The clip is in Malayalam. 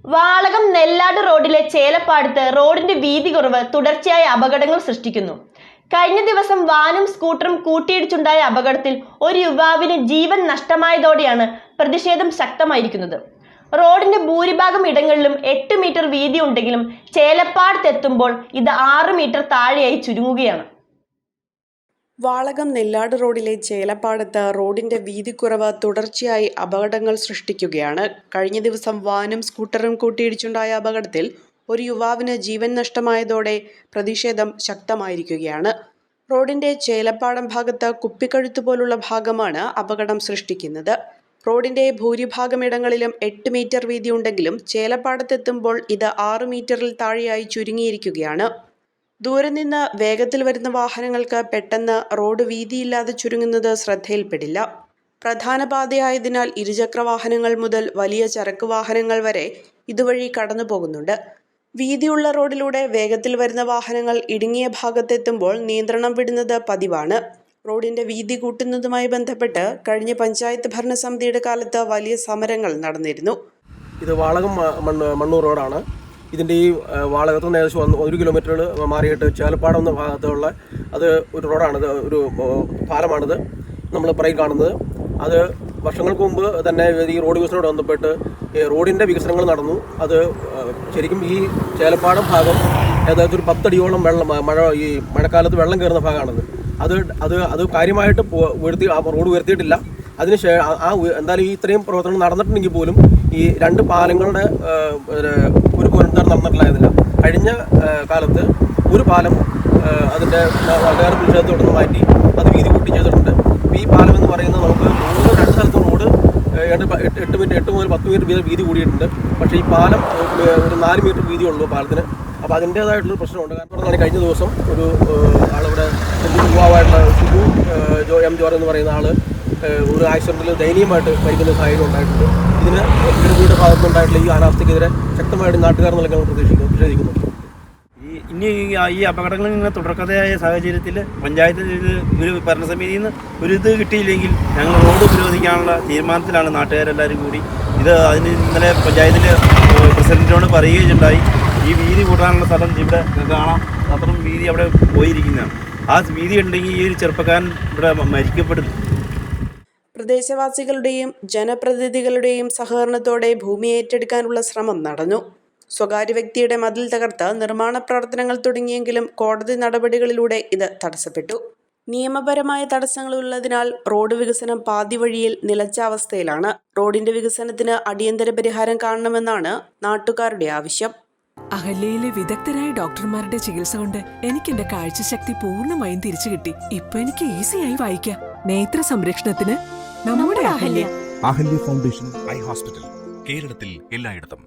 വാളകം നെല്ലാട് റോഡിലെ ചേലപ്പാടത്ത് റോഡിന്റെ വീതി കുറവ് തുടർച്ചയായ അപകടങ്ങൾ സൃഷ്ടിക്കുന്നു. കഴിഞ്ഞ ദിവസം വാനും സ്കൂട്ടറും കൂട്ടിയിടിച്ചുണ്ടായ അപകടത്തിൽ ഒരു യുവാവിന് ജീവൻ നഷ്ടമായതോടെയാണ് പ്രതിഷേധം ശക്തമായിരിക്കുന്നത്. റോഡിന്റെ ഭൂരിഭാഗം ഇടങ്ങളിലും 8 മീറ്റർ വീതി ഉണ്ടെങ്കിലും ചേലപ്പാടത്തെത്തുമ്പോൾ ഇത് 6 മീറ്റർ താഴെയായി ചുരുങ്ങുകയാണ്. വാളകം നെല്ലാട് റോഡിലെ ചേലപ്പാടത്ത് റോഡിന്റെ വീതിക്കുറവ് തുടർച്ചയായി അപകടങ്ങൾ സൃഷ്ടിക്കുകയാണ്. കഴിഞ്ഞ ദിവസം വാനും സ്കൂട്ടറും കൂട്ടിയിടിച്ചുണ്ടായ അപകടത്തിൽ ഒരു യുവാവിന് ജീവൻ നഷ്ടമായതോടെ പ്രതിഷേധം ശക്തമായിരിക്കുകയാണ്. റോഡിന്റെ ചേലപ്പാടം ഭാഗത്ത് കുപ്പിക്കഴുത്ത് പോലുള്ള ഭാഗമാണ് അപകടം സൃഷ്ടിക്കുന്നത്. റോഡിന്റെ ഭൂരിഭാഗം ഇടങ്ങളിലും 8 മീറ്റർ വീതി ഉണ്ടെങ്കിലും ചേലപ്പാടത്തെത്തുമ്പോൾ ഇത് 6 മീറ്ററിൽ താഴെയായി ചുരുങ്ങിയിരിക്കുകയാണ്. ദൂരെ നിന്ന് വേഗത്തിൽ വരുന്ന വാഹനങ്ങൾക്ക് പെട്ടെന്ന് റോഡ് വീതിയില്ലാതെ ചുരുങ്ങുന്നത് ശ്രദ്ധയിൽപ്പെടില്ല. പ്രധാന പാതയായതിനാൽ ഇരുചക്ര വാഹനങ്ങൾ മുതൽ വലിയ ചരക്ക് വാഹനങ്ങൾ വരെ ഇതുവഴി കടന്നു പോകുന്നുണ്ട്. വീതിയുള്ള റോഡിലൂടെ വേഗത്തിൽ വരുന്ന വാഹനങ്ങൾ ഇടുങ്ങിയ ഭാഗത്തെത്തുമ്പോൾ നിയന്ത്രണം വിടുന്നത് പതിവാണ്. റോഡിന്റെ വീതി കൂട്ടുന്നതുമായി ബന്ധപ്പെട്ട് കഴിഞ്ഞ പഞ്ചായത്ത് ഭരണസമിതിയുടെ കാലത്ത് വലിയ സമരങ്ങൾ നടന്നിരുന്നു. ഇത് വാളകം മണ്ണൂർ റോഡാണ്. ഇതിൻ്റെ ഈ വാളകത്ത് നിന്ന് ഏകദേശം 1 കിലോമീറ്റർ മാറിയിട്ട് ചേലപ്പാടം എന്ന ഭാഗത്തുള്ള അത് ഒരു റോഡാണിത്, ഒരു പാലമാണിത് നമ്മൾ പുറകിൽ കാണുന്നത്. അത് വർഷങ്ങൾക്ക് മുമ്പ് തന്നെ ഈ റോഡ് വികസനത്തോട് ബന്ധപ്പെട്ട് റോഡിൻ്റെ വികസനങ്ങൾ നടന്നു. അത് ശരിക്കും ഈ ചേലപ്പാടം ഭാഗം ഏകദേശം ഒരു 10 അടിയോളം ഈ മഴക്കാലത്ത് വെള്ളം കയറുന്ന ഭാഗമാണത്. അത് കാര്യമായിട്ട് റോഡ് ഉയർത്തിയിട്ടില്ല. എന്തായാലും ഈ ഇത്രയും പ്രവർത്തനം നടന്നിട്ടുണ്ടെങ്കിൽ പോലും ഈ 2 പാലങ്ങളുടെ ഒരു പുനരുദ്ധാരണം നടന്നിട്ടില്ലായിരുന്നില്ല. കഴിഞ്ഞ കാലത്ത് ഒരു പാലം അതിൻ്റെ വളരെ പ്രതിഷേധത്തോടൊന്ന് മാറ്റി അത് വീതി കൂട്ടി ചെയ്തിട്ടുണ്ട്. ഈ പാലം എന്ന് പറയുന്നത് നമുക്ക് 2 സ്ഥലത്തും റോഡ് 8 മുതൽ 10 മീറ്റർ വീതി കൂടിയിട്ടുണ്ട്. പക്ഷേ ഈ പാലം ഒരു 4 മീറ്റർ വീതിയുള്ളൂ പാലത്തിന്. അപ്പോൾ അതിൻ്റേതായിട്ടുള്ള പ്രശ്നമുണ്ട്. കാരണം കഴിഞ്ഞ ദിവസം ഒരു ആളിവിടെ യുവാവായിട്ടുള്ള എം ജോർജ് എന്ന് പറയുന്ന ആൾ ഒരു ആക്സിഡൻറ്റിൽ ദയനീയമായിട്ട് മരിക്കുന്ന സാഹചര്യം ഉണ്ടായിട്ടുണ്ട്. ഇതിന് വീട് ഭാഗത്തുനിന്നുണ്ടായിട്ടുള്ള ഈ അനാസ്ഥയ്ക്കെതിരെ ശക്തമായിട്ട് നാട്ടുകാർ നൽകാൻ പ്രതിഷേധിക്കുന്നു. ഈ അപകടങ്ങൾ ഇങ്ങനെ തുടർക്കഥയായ സാഹചര്യത്തിൽ പഞ്ചായത്തിൽ ഒരു ഭരണസമിതിയിൽ നിന്ന് ഒരു ഇത് കിട്ടിയില്ലെങ്കിൽ ഞങ്ങൾ റോഡ് ഉപരോധിക്കാനുള്ള തീരുമാനത്തിലാണ് നാട്ടുകാരെല്ലാവരും കൂടി. അതിന് ഇന്നലെ പഞ്ചായത്തിലെ പ്രസിഡന്റിനോട് പറയുകയുണ്ടായി. ഈ വീതി കൂട്ടാനുള്ള സ്ഥലം ഇവിടെ കാണാം, അത്രയും വീതി അവിടെ പോയിരിക്കുന്നതാണ്. ആ വീതി ഉണ്ടെങ്കിൽ ഈ ഒരു ചെറുപ്പക്കാരൻ ഇവിടെ മരിക്കപ്പെടും. പ്രദേശവാസികളുടെയും ജനപ്രതിനിധികളുടെയും സഹകരണത്തോടെ ഭൂമി ഏറ്റെടുക്കാനുള്ള ശ്രമം നടന്നു. സ്വകാര്യ വ്യക്തിയുടെ മതിൽ തകർത്ത് നിർമ്മാണ പ്രവർത്തനങ്ങൾ തുടങ്ങിയെങ്കിലും കോടതി നടപടികളിലൂടെ ഇത് തടസ്സപ്പെട്ടു. നിയമപരമായ തടസ്സങ്ങളുള്ളതിനാൽ റോഡ് വികസനം പാതി വഴിയിൽ നിലച്ച അവസ്ഥയിലാണ്. റോഡിന്റെ വികസനത്തിന് അടിയന്തര പരിഹാരം കാണണമെന്നാണ് നാട്ടുകാരുടെ ആവശ്യം. അഹല്യയിലെ വിദഗ്ധരായ ഡോക്ടർമാരുടെ ചികിത്സ കൊണ്ട് എനിക്ക് എന്റെ കാഴ്ചശക്തി പൂർണ്ണമായും തിരിച്ചു കിട്ടി. ഇപ്പൊ എനിക്ക് ഈസിയായി വായിക്കാം. നേത്ര സംരക്ഷണത്തിന് നമ്മുടെ Ahalya. Ahalya foundation eye hospital, കേരളത്തിൽ എല്ലായിടത്തും.